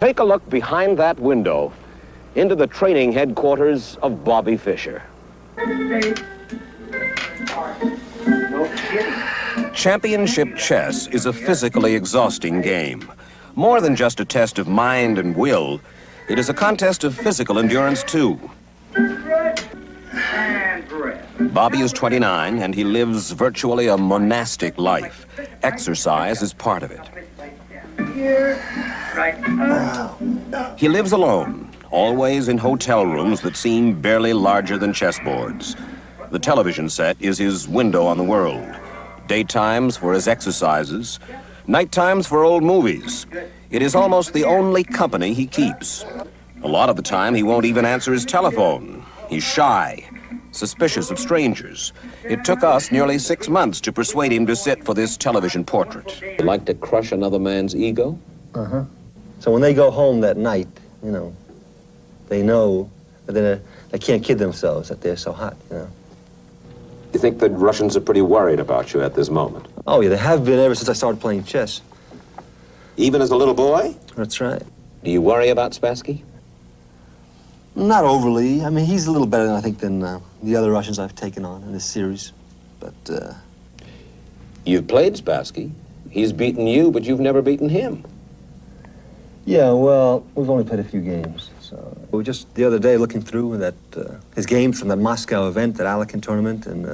Take a look behind that window into the training headquarters of Bobby Fischer. No kidding. Championship chess is a physically exhausting game. More than just a test of mind and will, it is a contest of physical endurance too. Bobby is 29 and he lives virtually a monastic life. Exercise is part of it. He lives alone, always in hotel rooms that seem barely larger than chessboards. The television set is his window on the world. Daytimes for his exercises, nighttimes for old movies. It is almost the only company he keeps. A lot of the time, he won't even answer his telephone. He's shy, suspicious of strangers. It took us nearly 6 months to persuade him to sit for this television portrait. You like to crush another man's ego? Uh-huh. So when they go home that night, you know, they know that they can't kid themselves that they're so hot, you know. You think the Russians are pretty worried about you at this moment? Oh, yeah, they have been ever since I started playing chess. Even as a little boy? That's right. Do you worry about Spassky? Not overly. I mean, he's a little better, I think, than the other Russians I've taken on in this series. But, You've played Spassky. He's beaten you, but you've never beaten him. Yeah, well, we've only played a few games. So we were just the other day looking through that his games from that Moscow event, that Alekin tournament, and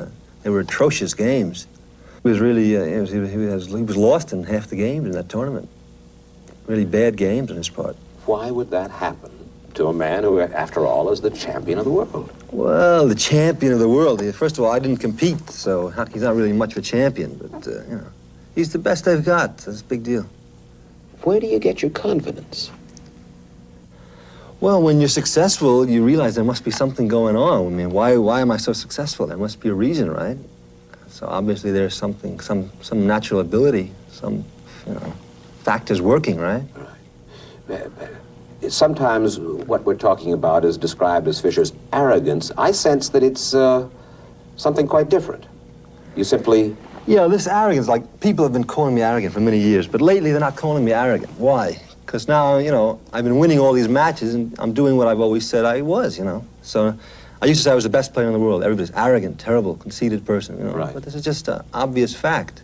they were atrocious games. He was really, he was lost in half the games in that tournament. Really bad games on his part. Why would that happen to a man who, after all, is the champion of the world? Well, the champion of the world. First of all, I didn't compete, so he's not really much of a champion, but, you know, he's the best they've got. That's a big deal. Where do you get your confidence? Well, when you're successful, you realize there must be something going on. I mean, why am I so successful? There must be a reason, right? So obviously there's something, some natural ability, some, you know, factors working, right? Right. Sometimes what we're talking about is described as Fischer's arrogance. I sense that it's something quite different. You simply... Yeah, this arrogance, like, people have been calling me arrogant for many years, but lately they're not calling me arrogant. Why? Because now, you know, I've been winning all these matches and I'm doing what I've always said I was, you know. So I used to say I was the best player in the world. Everybody's arrogant, terrible, conceited person, you know. Right. But this is just an obvious fact.